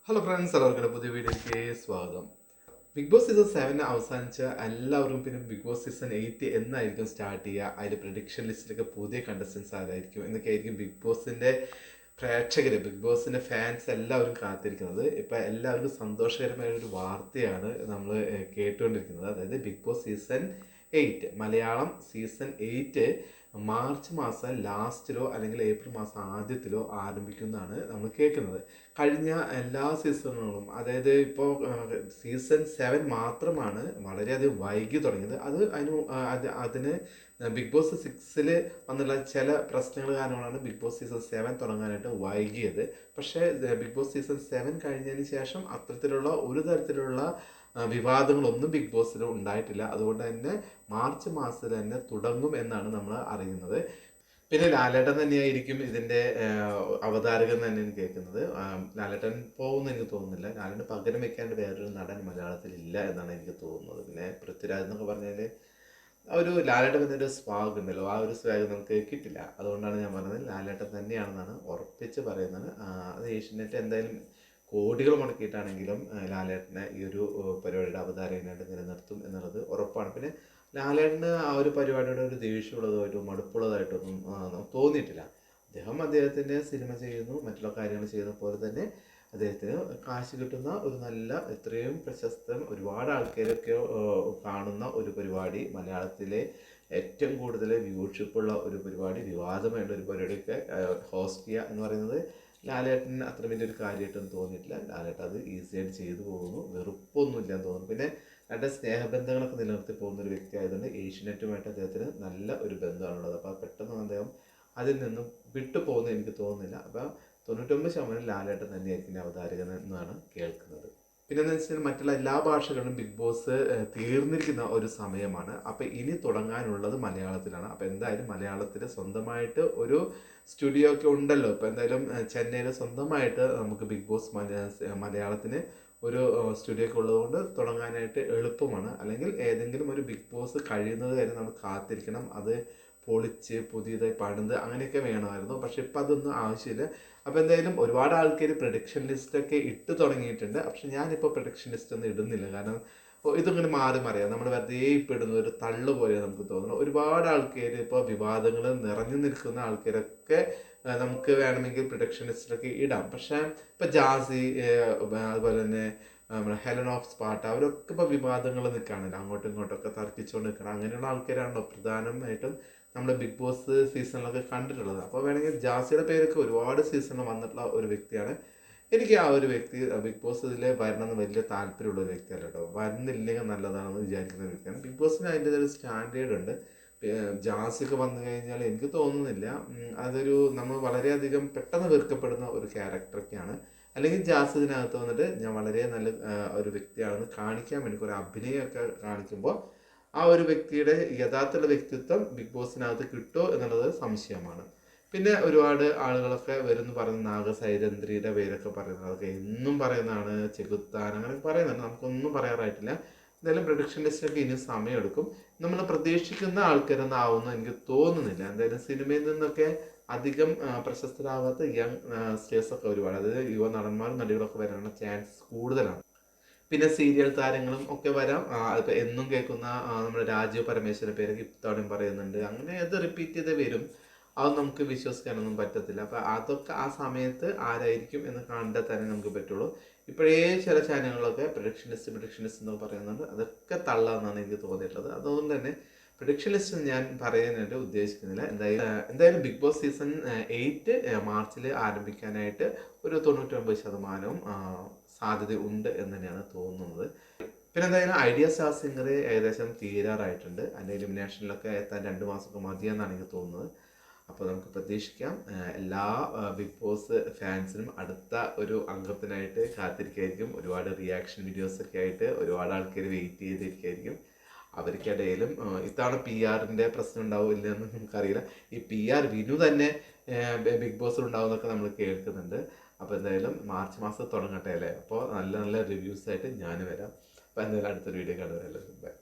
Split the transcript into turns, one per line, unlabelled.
Hello friends, എല്ലാവർക്കും പുതിയ വീഡിയോയ്ക്ക് സ്വാഗതം. ബിഗ് ബോസ് സീസൺ 7 അവസാനിച്ച എല്ലാവരും പിന്നെ ബിഗ് ബോസ് സീസൺ 8 എന്നായിരിക്കും സ്റ്റാർട്ട് ചെയ്യുക, അതിൻ്റെ പ്രഡിക്ഷൻ ലിസ്റ്റിലൊക്കെ പുതിയ കണ്ടസ്റ്റൻസ് ആരായിരിക്കും എന്നൊക്കെ ആയിരിക്കും ബിഗ് ബോസിൻ്റെ പ്രേക്ഷകർ, ബിഗ് ബോസിൻ്റെ ഫാൻസ് എല്ലാവരും കാത്തിരിക്കുന്നത്. ഇപ്പം എല്ലാവർക്കും സന്തോഷകരമായ ഒരു വാർത്തയാണ് നമ്മൾ കേട്ടുകൊണ്ടിരിക്കുന്നത്. അതായത് Big Boss season 8 Malayalam season 8 March മാസം ലാസ്റ്റിലോ അല്ലെങ്കിൽ ഏപ്രിൽ മാസം ആദ്യത്തിലോ ആരംഭിക്കുന്നതാണ് നമ്മൾ കേൾക്കുന്നത്. കഴിഞ്ഞ എല്ലാ സീസണുകളും, അതായത് ഇപ്പോൾ സീസൺ 7 മാത്രമാണ് വളരെയധികം വൈകി തുടങ്ങിയത്. അതിന് ബിഗ് ബോസ് 6 വന്നുള്ള ചില പ്രശ്നങ്ങൾ കാരണമാണ് ബിഗ് ബോസ് സീസൺ 7 തുടങ്ങാനായിട്ട് വൈകിയത്. പക്ഷേ ബിഗ് ബോസ് സീസൺ 7 കഴിഞ്ഞതിന് ശേഷം അത്തരത്തിലുള്ള ഒരു തരത്തിലുള്ള വിവാദങ്ങളൊന്നും ബിഗ് ബോസിൽ ഉണ്ടായിട്ടില്ല. അതുകൊണ്ട് തന്നെ മാർച്ച് മാസത്തിൽ തന്നെ തുടങ്ങും എന്നാണ് നമ്മൾ അറിയുന്നത്. പിന്നെ ലാലേട്ടൻ തന്നെയായിരിക്കും ഇതിൻ്റെ അവതാരകൻ തന്നെയാണ് കേൾക്കുന്നത്. ലാലേട്ടൻ പോകുമെന്ന് എനിക്ക് തോന്നുന്നില്ല. ലാലേട്ടൻ പകരം വെക്കാണ്ട് വേറൊരു നടൻ മലയാളത്തിൽ ഇല്ല എന്നാണ് എനിക്ക് തോന്നുന്നത്. പിന്നെ പൃഥ്വിരാജ് എന്നൊക്കെ പറഞ്ഞാൽ ഒരു ലാലേട്ടൻ എന്നൊരു സ്വാഗ് ഉണ്ടല്ലോ, ആ ഒരു സ്വാഗ് നമുക്ക് കിട്ടില്ല. അതുകൊണ്ടാണ് ഞാൻ പറഞ്ഞത് ലാലേട്ടൻ തന്നെയാണെന്നാണ് ഉറപ്പിച്ച് പറയുന്നത്. അത് ഏഷ്യനെറ്റ് എന്തായാലും കോടികൾ മുടക്കിയിട്ടാണെങ്കിലും ലാലേട്ടനെ ഈ ഒരു പരിപാടിയുടെ അവതാരകനായിട്ട് നിലനിർത്തും എന്നുള്ളത് ഉറപ്പാണ്. പിന്നെ ലാലേട്ടന് ആ ഒരു പരിപാടിയുടെ ഒരു ദേഷ്യമുള്ളതായിട്ടോ മടുപ്പുള്ളതായിട്ടൊന്നും നമുക്ക് തോന്നിയിട്ടില്ല. അദ്ദേഹത്തിൻ്റെ സിനിമ ചെയ്യുന്നു, മറ്റുള്ള കാര്യങ്ങൾ ചെയ്യുന്ന പോലെ തന്നെ അദ്ദേഹത്തിന് കാശ് കിട്ടുന്ന ഒരു നല്ല, ഇത്രയും പ്രശസ്തം, ഒരുപാട് ആൾക്കാരൊക്കെ കാണുന്ന ഒരു പരിപാടി, മലയാളത്തിലെ ഏറ്റവും കൂടുതൽ വ്യൂഷിപ്പുള്ള ഒരു പരിപാടി, വിവാദമായുള്ള ഒരു പരിപാടിയൊക്കെ ഹോസ്റ്റ് ചെയ്യുക എന്ന് പറയുന്നത് ലാലേട്ടന് അത്ര വലിയൊരു കാര്യമായിട്ടൊന്നും തോന്നിയിട്ടില്ല. ലാലേട്ടൻ അത് ഈസിയായിട്ട് ചെയ്തു പോകുന്നു, വെറുപ്പൊന്നും ഇല്ലെന്ന് തോന്നുന്നു. പിന്നെ രണ്ട് സ്നേഹബന്ധങ്ങളൊക്കെ നിലനിർത്തി പോകുന്ന ഒരു വ്യക്തി ആയതുകൊണ്ട് ഏഷ്യനെറ്റുമായിട്ട് അദ്ദേഹത്തിന് നല്ല ഒരു ബന്ധമാണുള്ളത്. അപ്പോൾ പെട്ടെന്ന് അദ്ദേഹം അതിൽ നിന്നും വിട്ടു പോകുന്നത് എനിക്ക് തോന്നുന്നില്ല. അപ്പോൾ 99% ലാലേട്ടൻ തന്നെയായിരിക്കും അവതാരകൻ എന്നാണ് കേൾക്കുന്നത്. പിന്നെ എന്ന് വെച്ചാൽ മറ്റുള്ള എല്ലാ ഭാഷകളിലും ബിഗ് ബോസ് തീർന്നിരിക്കുന്ന ഒരു സമയമാണ്. അപ്പോൾ ഇനി തുടങ്ങാനുള്ളത് മലയാളത്തിലാണ്. അപ്പോൾ എന്തായാലും മലയാളത്തിൽ സ്വന്തമായിട്ട് ഒരു സ്റ്റുഡിയോ ഒക്കെ ഉണ്ടല്ലോ. ഇപ്പോൾ എന്തായാലും ചെന്നൈയിൽ സ്വന്തമായിട്ട് നമുക്ക് ബിഗ് ബോസ് മലയാളത്തിന് ഒരു സ്റ്റുഡിയോ ഒക്കെ ഉള്ളതുകൊണ്ട് തുടങ്ങാനായിട്ട് എളുപ്പമാണ്. അല്ലെങ്കിൽ ഏതെങ്കിലും ഒരു ബിഗ് ബോസ് കഴിയുന്നത് വരെ നമ്മൾ കാത്തിരിക്കണം. അത് പൊളിച്ച് പുതിയതായി പണിത് അങ്ങനെയൊക്കെ വേണമായിരുന്നു. പക്ഷെ ഇപ്പം അതൊന്നും ആവശ്യമില്ല. അപ്പോൾ എന്തായാലും ഒരുപാട് ആൾക്കാർ പ്രൊഡിക്ഷൻ ലിസ്റ്റൊക്കെ ഇട്ട് തുടങ്ങിയിട്ടുണ്ട്. പക്ഷെ ഞാനിപ്പോൾ പ്രൊഡിക്ഷൻ ലിസ്റ്റ് ഒന്നും ഇടുന്നില്ല. കാരണം ഇതിങ്ങനെ മാറി മറിയാം, നമ്മൾ വെറുതെ ഇപ്പം ഇടുന്ന ഒരു തള്ളു പോലെ നമുക്ക് തോന്നുന്നു. ഒരുപാട് ആൾക്കാർ ഇപ്പോൾ വിവാദങ്ങൾ നിറഞ്ഞു നിൽക്കുന്ന ആൾക്കാരൊക്കെ നമുക്ക് വേണമെങ്കിൽ പ്രൊഡിക്ഷൻ ലിസ്റ്റിലൊക്കെ ഇടാം. പക്ഷേ ഇപ്പോൾ ജാസി, അതുപോലെ തന്നെ നമ്മുടെ ഹെലൻ ഓഫ് സ്പാർട്ട, അവരൊക്കെ ഇപ്പോൾ വിവാദങ്ങൾ നിൽക്കുകയാണല്ലോ, അങ്ങോട്ടും ഇങ്ങോട്ടൊക്കെ തർക്കിച്ചുകൊണ്ട് നിൽക്കണം. അങ്ങനെയുള്ള ആൾക്കാരാണല്ലോ പ്രധാനമായിട്ടും നമ്മൾ ബിഗ് ബോസ് സീസണിലൊക്കെ കണ്ടിട്ടുള്ളത്. അപ്പോൾ വേണമെങ്കിൽ ജാസിയുടെ പേരൊക്കെ ഒരുപാട് സീസണിൽ വന്നിട്ടുള്ള ഒരു വ്യക്തിയാണ്. എനിക്ക് ആ ഒരു വ്യക്തി ബിഗ് ബോസ് ഇതിൽ വരണമെന്ന് വലിയ താല്പര്യമുള്ള ഒരു വ്യക്തിയല്ല കേട്ടോ. വരുന്നില്ലെങ്കിൽ നല്ലതാണെന്ന് വിചാരിക്കുന്ന വ്യക്തിയാണ്. ബിഗ് ബോസിന് അതിൻ്റെ ഒരു സ്റ്റാൻഡേർഡ് ഉണ്ട്. ജാസിയൊക്കെ വന്നു കഴിഞ്ഞാൽ എനിക്ക് തോന്നുന്നില്ല അതൊരു നമ്മൾ വളരെയധികം പെട്ടെന്ന് വെറുക്കപ്പെടുന്ന ഒരു ക്യാരക്ടറൊക്കെയാണ്. അല്ലെങ്കിൽ ജാസ് ഇതിനകത്ത് വന്നിട്ട് ഞാൻ വളരെ നല്ല ഒരു വ്യക്തിയാണെന്ന് കാണിക്കാൻ വേണ്ടി ഒരു അഭിനയമൊക്കെ കാണിക്കുമ്പോൾ ആ ഒരു വ്യക്തിയുടെ യഥാർത്ഥ വ്യക്തിത്വം ബിഗ് ബോസിനകത്ത് കിട്ടുമോ എന്നുള്ളത് സംശയമാണ്. പിന്നെ ഒരുപാട് ആളുകളൊക്കെ വരുന്നു പറയുന്ന നാഗസൈരന്ധ്രിയുടെ പേരൊക്കെ പറയുന്നത്, അതൊക്കെ എന്നും പറയുന്നതാണ്. ചെകുത്താൻ അങ്ങനെ പറയുന്നുണ്ട്, നമുക്കൊന്നും പറയാറായിട്ടില്ല. എന്തായാലും പ്രൊഡിക്ഷൻ ലിസ്റ്റൊക്കെ ഇനി സമയമെടുക്കും. നമ്മൾ പ്രതീക്ഷിക്കുന്ന ആൾക്കാരൊന്നും ആവുമെന്ന് എനിക്ക് തോന്നുന്നില്ല. എന്തായാലും സിനിമയിൽ നിന്നൊക്കെ അധികം പ്രശസ്തരാകാത്ത യങ് സ്റ്റേഴ്സൊക്കെ ഒരുപാട്, അതായത് യുവ നടന്മാരും നടികളൊക്കെ വരാനുള്ള ചാൻസ് കൂടുതലാണ്. പിന്നെ സീരിയൽ താരങ്ങളും ഒക്കെ വരാം. അതിപ്പോൾ എന്നും കേൾക്കുന്ന നമ്മുടെ രാജീവ് പരമേശ്വരൻ്റെ പേരൊക്കെ ഇത്തവണയും പറയുന്നുണ്ട്. അങ്ങനെ അത് റിപ്പീറ്റ് ചെയ്ത് വരും. അത് നമുക്ക് വിശ്വസിക്കാനൊന്നും പറ്റത്തില്ല. അപ്പോൾ അതൊക്കെ ആ സമയത്ത് ആരായിരിക്കും എന്ന് കണ്ടാൽ തന്നെ നമുക്ക് പറ്റുള്ളൂ. ഇപ്പോഴേ ചില ചാനലുകളൊക്കെ പ്രൊഡിക്ഷൻ ലിസ്റ്റ് എന്നൊക്കെ പറയുന്നുണ്ട്. അതൊക്കെ തള്ളാമെന്നാണ് എനിക്ക് തോന്നിയിട്ടുള്ളത്. അതുകൊണ്ട് തന്നെ പ്രൊഡിക്ഷൻ ലിസ്റ്റ് ഞാൻ പറയാനായിട്ട് ഉദ്ദേശിക്കുന്നില്ല. എന്തായാലും ബിഗ് ബോസ് സീസൺ 8 മാർച്ചിൽ ആരംഭിക്കാനായിട്ട് ഒരു 99% സാധ്യത ഉണ്ട് എന്ന് തന്നെയാണ് തോന്നുന്നത്. പിന്നെ എന്തായാലും ഐഡിയ സ്റ്റാർ സിംഗർ ഏകദേശം തീരാറായിട്ടുണ്ട്. അതിൻ്റെ എലിമിനേഷനിലൊക്കെ എത്താൻ 2 മാസമൊക്കെ മതിയെന്നാണ് എനിക്ക് തോന്നുന്നത്. അപ്പോൾ നമുക്ക് പ്രതീക്ഷിക്കാം എല്ലാ ബിഗ് ബോസ് ഫാൻസിനും അടുത്ത ഒരു അംഗത്തിനായിട്ട് കാത്തിരിക്കുകയായിരിക്കും. ഒരുപാട് റിയാക്ഷൻ വീഡിയോസൊക്കെ ആയിട്ട് ഒരുപാട് ആൾക്കാർ വെയിറ്റ് ചെയ്തിരിക്കുകയായിരിക്കും. അവർക്കിടയിലും ഇത്തവണ PR-ൻ്റെ പ്രശ്നം ഉണ്ടാവില്ല എന്ന് നമുക്കറിയില്ല. ഈ PR വിനു തന്നെ ബിഗ് ബോസിൽ ഉണ്ടാവുമെന്നൊക്കെ നമ്മൾ കേൾക്കുന്നുണ്ട്. അപ്പോൾ എന്തായാലും മാർച്ച് മാസം തുടങ്ങട്ടെ അല്ലേ. അപ്പോൾ നല്ല നല്ല റിവ്യൂസായിട്ട് ഞാൻ വരാം. അപ്പോൾ എന്തായാലും അടുത്തൊരു വീഡിയോ കാണുക.